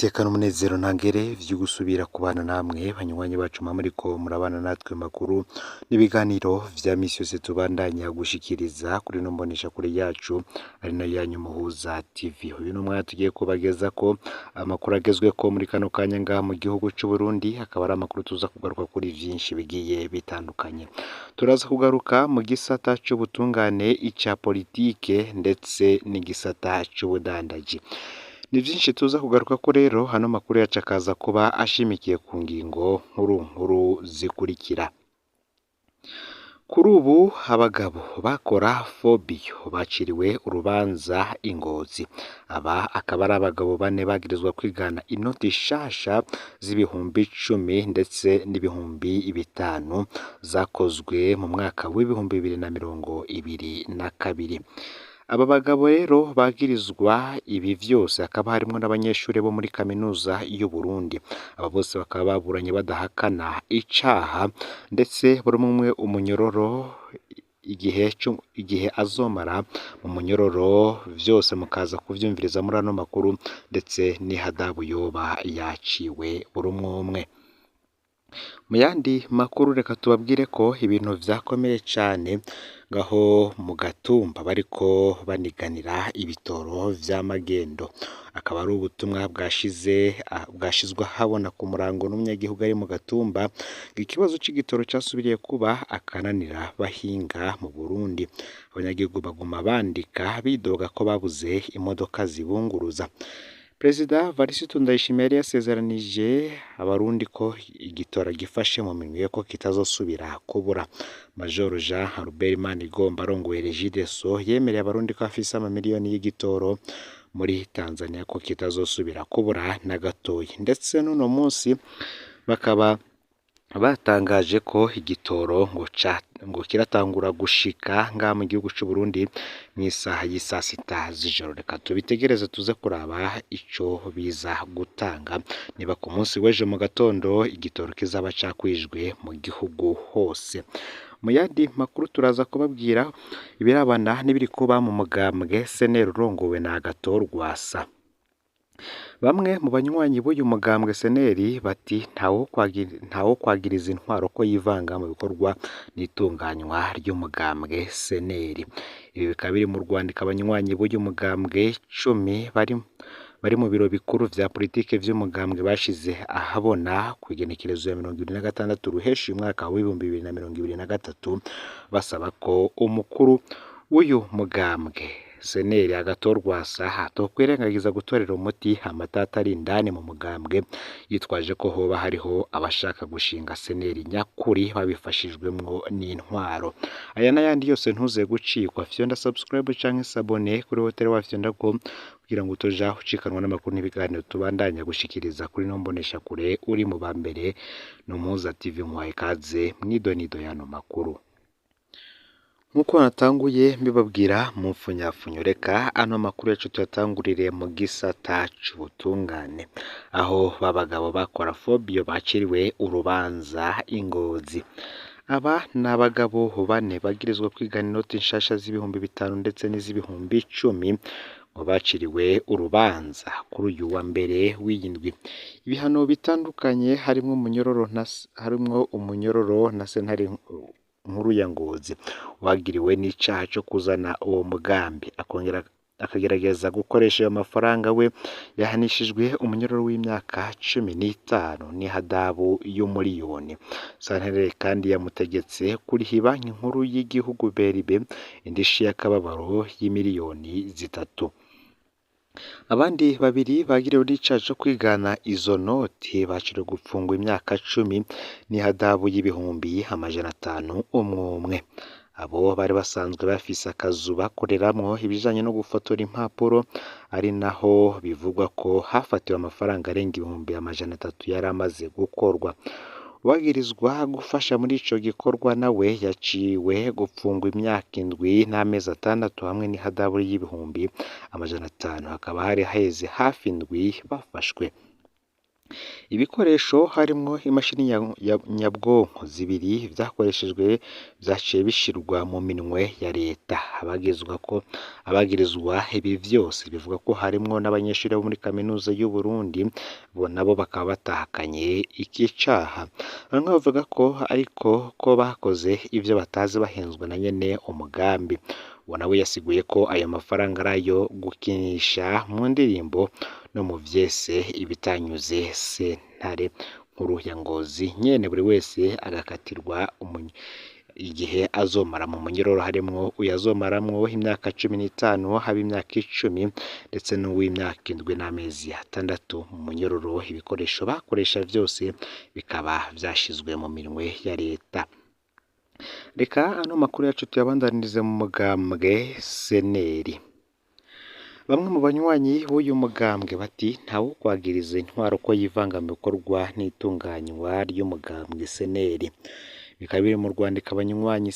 Iteka n'umunezero ntangere vyo gusubira kubana namwe banywanyi bacu muriko murabana natwe makuru n'ibiganiro vya misi yose tubandanya gushikiriza kuri no mbonesha kure yacu ari nayo yanyu Muhuza TV. Uyu n'umwanya tugiye kubageza ko amakuru agezweko muri kano kanya ngaha mu gihugu c'u Burundi, akaba ari amakuru tuza kugaruka kuri vyinshi bigiye bitandukanye. Turaza kugaruka mu gisata c'ubutungane, ica politike ndetse n'igisata c'ubudandaji. Ni vyinshi tuza kugaruka ko rero hano makuru yacu akaza kuba ashimikiye ku ngingo nkuru zikurikira. Kuri ubu abagabo bakora faux billets baciriwe urubanza i Ngozi. Aba akaba ari abagabo bane bagirizwa kwigana inoti shasha z'ibihumbi 10 ndetse n'ibihumbi 5 zakozwe mu mwaka w'ibihumbi 2022. Aba bagabo rero bagirizwa ibi vyose, akaba harimo n'abanyeshuri bo muri kaminuza y'u Burundi. Aba bose bakaba baburanye badahakana icaha, ndetse buri umwe umunyororo igihe azomara mu munyororo, vyose mukaza kuvyumviriza muri ano makuru, ndetse n'ihadabu yoba yaciwe buri umwe. Mu yandi makuru reka tubabwire ko ibintu vyakomeye cane ngaho mu Gatumba bariko baniganira ibitoro vy'amagendo. Akaba ari ubutumwa bwashizwe habona ku murango n'umunyagihugu ari mu Gatumba. Ikibazo c'igitoro casubiriye kuba akananira bahinga mu Burundi. Abanyagihugu baguma bandika bidoga ko babuze imodoka zibunguruza. Perezida Varisito Ndayishimiye yari yasezeranije abarundi ko igitora gifashe mu minwe ko kitazosubira kubura. Major Jean Albert Manigomba arongoye Regideso yemereye abarundi ko afise amamiliyoni y'igitoro muri Tanzania ko kitazosubira kubura na gatoyi. Ndetse n'uno munsi bakaba batangaje ko igitoro ngo kiratangura gushika ngaha mu gihugu c'u Burundi mw'isaha y'isasita z'ijoro. Reka tubitegereze tuze kuraba ico biza gutanga, niba ku munsi w'ejo mu gatondo igitoro kizaba cakwijwe mu gihugu hose. Mu yandi makuru turaza kubabwira ibirabana n'ibiri kuba mu mugambwe SNL urongowe na Rwasa. Bamwe mu banywanyi b'uyu mugambwe SNL bati ntawo kwagiriza intwaro ko yivanga mu bikorwa n'itunganywa ry'umugambwe SNL. Ibi bikaba biri mu rwandiko abanywanyi b'uyu mugambwe 10 bari mu biro bikuru vya politike vy'umugambwe bashize ahabona ku igenekerezo ya 26 ruheshi umwaka wa 2023, basaba ko umukuru w'uyu mugambwe SNL Rwasa hatokwirengagiza gutorera umuti amatata ari indani mu mugambwe, yitwaje ko hoba hariho abashaka gushinga SNL nyakuri babifashijwemwo n'intwaro. Aya n'ayandi yose ntuze gucikwa, fyonda subscribe canke sabone kuri hotel wa fyonda ko kugira ngo utoja ucikanwa n'amakuru n'ibiganiro tubandanya gushikiriza kuri no mbonesha kure uri mu bambere no Muhuza TV. Nkwaye kaze mwidonido yano makuru. Nkuko natanguye mbibabwira mu mfunyafunyo, reka ano makuru yacu tuyatangurire mu gisata c'ubutungane, aho babagabo bakora faux billets baciriwe urubanza i Ngozi. Aba n'abagabo bane bagirizwa kwigana inoti nshasha z'ibihumbi 5 ndetse n'iz'ibihumbi 10 ngo baciriwe urubanza kuri uyu wa mbere w'iyindwi. Ibihano bitandukanye harimwo umunyororo na sentare nkuru ya Ngozi wagiriwe n'icaha cyo kuzana uwo mugambi akongera akagerageza gukoresha ayo mafaranga, we yahanishijwe umunyororo w'imyaka 15 n'ihadabu y'umuliyoni. Sentare kandi yamutegetse kuriha banki nkuru y'igihugu BRB indishi y'akababaro y'imiliyoni 3. Abandi babiri bagiriwe n'icaha cyo kwigana izo noti baciriwe gupfungwa imyaka 10 n'ihadabu y'ibihumbi 500 umwe. Abo bari basanzwe bafise akazu bakoreramwo ibijanye no gufotora impapuro, ari naho bivugwa ko hafatiwe amafaranga arenga ibihumbi 300 yari amaze gukorwa. Wagirizwa gufasha muri ico gikorwa nawe yaciwe gupfungwa imyaka 7 n'amezi 6 hamwe n'ihadabu y'ibihumbi 500. Hakaba hari heze hafi 7 bafashwe. Ibikoresho harimwo imashini nyabwonko zibiri vyakoreshejwe vyaciye bishirwa mu minwe ya leta. Abagirizwa ibi vyose bivuga ko harimwo n'abanyeshuri bo muri kaminuza y'u Burundi, bo nabo bakaba batahakanye iki caha. Bamwe bavuga ko ariko ko bakoze ivyo batazi bahenzwe na nyene umugambi. Uwo nawe yasiguye ko ayo mafaranga arayo gukinisha mu ndirimbo no mu vyese ibitanyuze sentare nkuru ya Ngozi, nyene buri wese agakatirwa igihe azomara mu munyororo, harimwo uyazomaramwo imyaka 15, haba imyaka 10 ndetse n'uw'imyaka 7 n'amezi 6 mu munyororo. Ibikoresho bakoresha vyose bikaba vyashizwe mu minwe ya leta. Reka ano makuru yacu tuyabandanirize mu mugambwe seneri. Bamwe mu banywanyi b'uyu mugambwe bati ntawo kwagiriza intwaro ko yivanga mu bikorwa n'itunganywa ry'umugambwe seneri. Bikaba biri mu rwandiko abanywanyi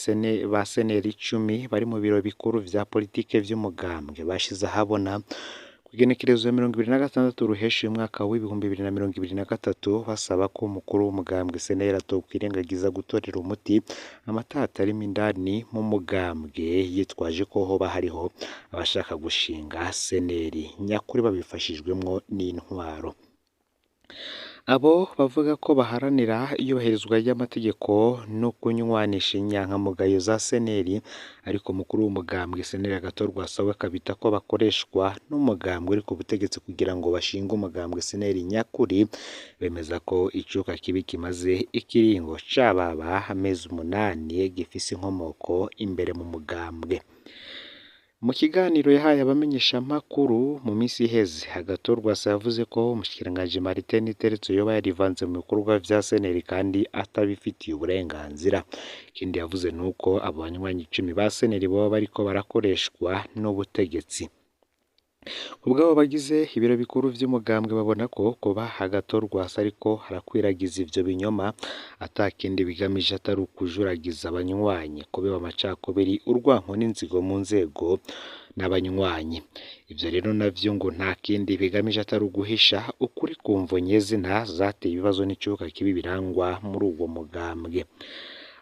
ba seneri 10 bari mu biro bikuru vya politike vy'umugambwe bashize ahabona kugenekerezo 26 ruheshi umwaka w'ibihumbi 2023, basaba ko umukuru w'umugambwe seneri atokwirengagiza gutorera umuti amatata arimo indani mu mugambwe, yitwaje ko hoba hariho abashaka gushinga seneri nyakuri babifashijwemwo n'intwaro. Abo bavuga ko baharanira iyubahirizwa ry'amategeko no kunywanisha inyankamugayo za seneri, ariko mukuru w'umugambwe seneri agatorwa Rwasa kabita ko bakoreshwa n'umugambwe uri ku butegetsi kugira ngo bashinge umugambwe seneri nyakuri. Bemeza ko icuka kibi kimaze ikiringo cababa amezi 8 gifise inkomoko imbere mu mugambwe. Mu kiganiro yahaye abamenyesha makuru mu minsi iheze, agatorwa Rwasa yavuze ko umushikiranganji Martin Teretse yoba yarivanze mu bikorwa vya seneri kandi atabifitiye uburenganzira. Ikindi yavuze nuko abo banywanyi 10 ba seneri boba bariko barakoreshwa n'ubutegetsi. Ubwo bagize ibiro bikuru vy'umugambwe babona ko kuba agatorwa Rwasa ariko harakwiragiza ivyo binyoma atakindi bigamije atari ukujuragiza abanywanyi, kubeba amacakubiri, urwanko n'inzigo mu nzego n'abanywanyi. Ivyo rero navyo ngo nta kindi bigamije atari uguhisha ukuri ku mvo nyezina zateye ibibazo n'icuka kibi birangwa muri uwo mugambwe.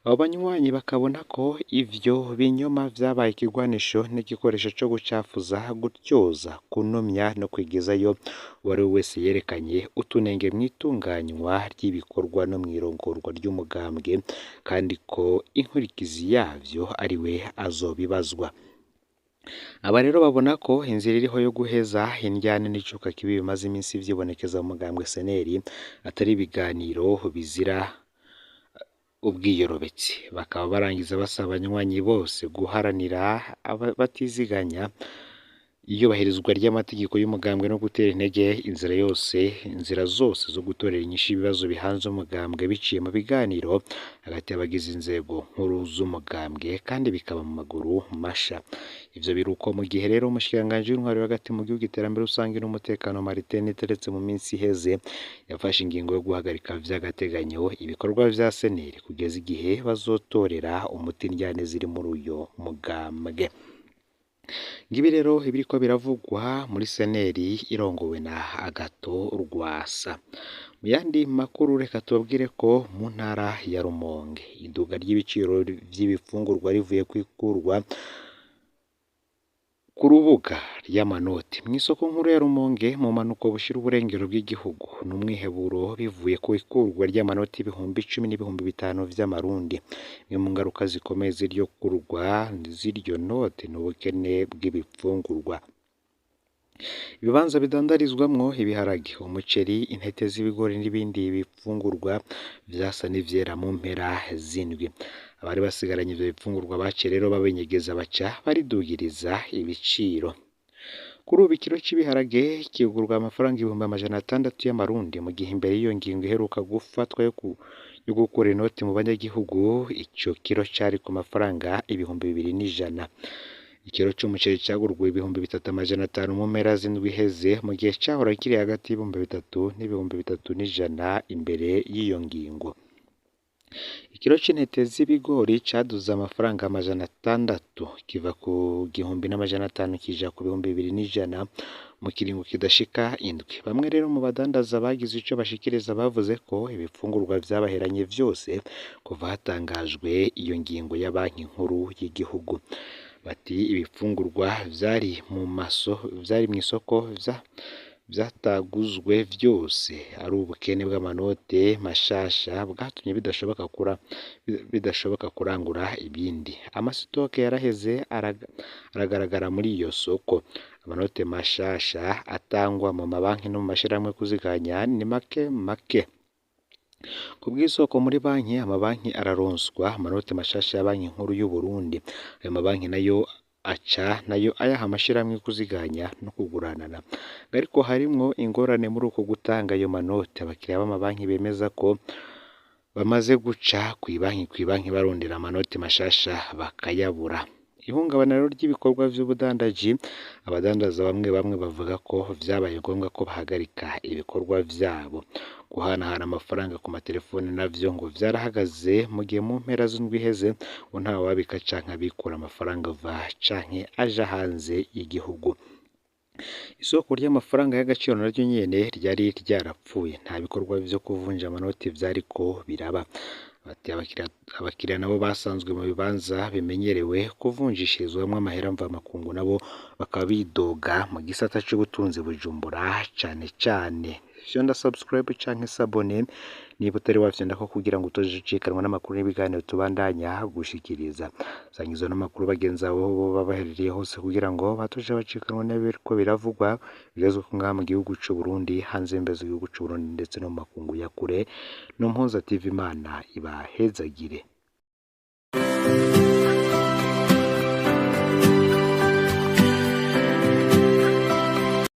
Abo banywanyi bakabona ko ivyo binyoma vyabaye ikigwanisho n'igikoresho co gucafuza, gutyoza, kunomya no kwigezayo uwari wese yerekanye utunenge mw'itunganywa ry'ibikorwa no mw'irongorwa ry'umugambwe, kandi ko inkurikizi yavyo ari we azobibazwa. Aba rero babona ko inzira iriho yo guheza indyane n'icuka kibi bimaze iminsi vyibonekeza mu mugambwe seneri atari ibiganiro bizira ubwiyorobetsi. Bakaba barangiza basaba abanywanyi bose guharanira batiziganya iyubahirizwa ry'amategeko y'umugambwe no gutera intege inzira zose zo gutorera inyishu ibibazo bihanze umugambwe biciye mu biganiro hagati y'abagize inzego nkuru z'umugambwe, kandi bikaba mu maguru masha. Ivyo biruko mu gihe rero umushikiranganji w'intwaro hagati mu gihugu, iterambere rusange n'umutekano Martin Teretse mu minsi iheze yafashe ingingo yo guhagarika vy'agateganyo ibikorwa vya seneri kugeza igihe bazotorera umuti indyane ziri muri uyo mugambwe. Ngibi rero ibiriko biravugwa muri seneri irongowe na Agathon Rwasa. Mu yandi makuru reka tubabwire ko mu ntara ya Rumonge iduga ry'ibiciro vy'ibifungurwa rivuye kwikurwa ku rubuga ry'amanoti mw'isoko nkuru ya Rumonge mu manuko bushira uburengero bw'igihugu, n'umwiheburo bivuye ku ikurwa ry'amanoti 10,000 n'ibihumbi 5 vy'amarundi. Imwe mu ngaruka zikomeye z'iryo kurwa z'iryo note n'ubukene bw'ibifungurwa. Ibibanza bidandarizwamwo ibiharage, umuceri, intete z'ibigori n'ibindi bifungurwa vyasa n'ivyera mu mpera z'indwi. Abari basigaranye ivyo bifungurwa baciye rero babenyegeza baca baridugiriza ibiciro. Kuri ubu ikiro cy'ibiharage kigurwa amafaranga 600 y'amarundi, mu gihe imbere y'iyo ngingo iheruka gufatwa yo gukura inoti mu banyagihugu ico kiro cari ku mafaranga 2,100. Ikiro c'umuceri cagurwa 3,500 mu mpera z'indwi iheze, mu gihe cahora kiri hagati y'3,000 n'3,100 imbere y'iyo ngingo. Ikiro c'intete z'ibigori caduze amafaranga 600 kiva ku 1,500 kija ku 2,100, mu kiringo kidashika indwi. Bamwe rero mu badandaza bagize ico bashikiriza bavuze ko ibifungurwa vyabaheranye vyose kuva hatangajwe iyo ngingo ya banki nkuru y'igihugu. Bati ibifungurwa vyari mw'isoko vyataguzwe vyose ari ubukene bw'amanote mashasha bwatumye bidashoboka kurangura ibindi. Amasitoke yaraheze aragaragara muri iyo soko. Amanote mashasha atangwa mu mabanki no mu mashirahamwe kuziganya ni make. Ku bw'isoko muri banki, amabanki araronswa amanote mashasha ya banki nkuru y'u Burundi. Ayo mabanki nayo ayaha amashirahamwe kuziganya no kuguranana. Ariko harimwo ingorane muri uko gutanga ayo manote. Abakiriya b'amabanki bemeza ko bamaze guca kw'ibanki barondera amanote mashasha bakayabura. Ihungabana rero ry'ibikorwa vy'ubudandaji, abadandaza bamwe bavuga ko vyabaye ngombwa ko bahagarika ibikorwa vyabo. Guhanahana amafaranga ku matelefone navyo ngo vyarahagaze mu gihe mu mpera z'indwi iheze ngo ntawe wabika canke abikura amafaranga ava canke aja hanze y'igihugu. Isoko ry'amafaranga y'agaciro naryo nyene ryari ryarapfuye, nta bikorwa vyo kuvunja amanoti vyariko biraba. Bati abakiriya nabo basanzwe mu bibanza bimenyerewe kuvunjishirizwamwo amahera mvamakungu nabo bakaba bidoga mu gisata c'ubutunzi Bujumbura cane. Fyonda subscribe canke s'abone niba utari wafyonda ko kugira ngo utojikanwa n'amakuru n'ibiganiro tubandanya gushikiriza. Sangizo n'amakuru bagenzi abo babaherereye hose kugira ngo batoje bacikanwa n'ibiriko biravugwa bigezwe ku ngaha mu gihugu c'u Burundi, hanze y'imbibe z'igihugu c'u Burundi ndetse no mu makungu ya kure. No Mpuza TV, Imana ibahezagire.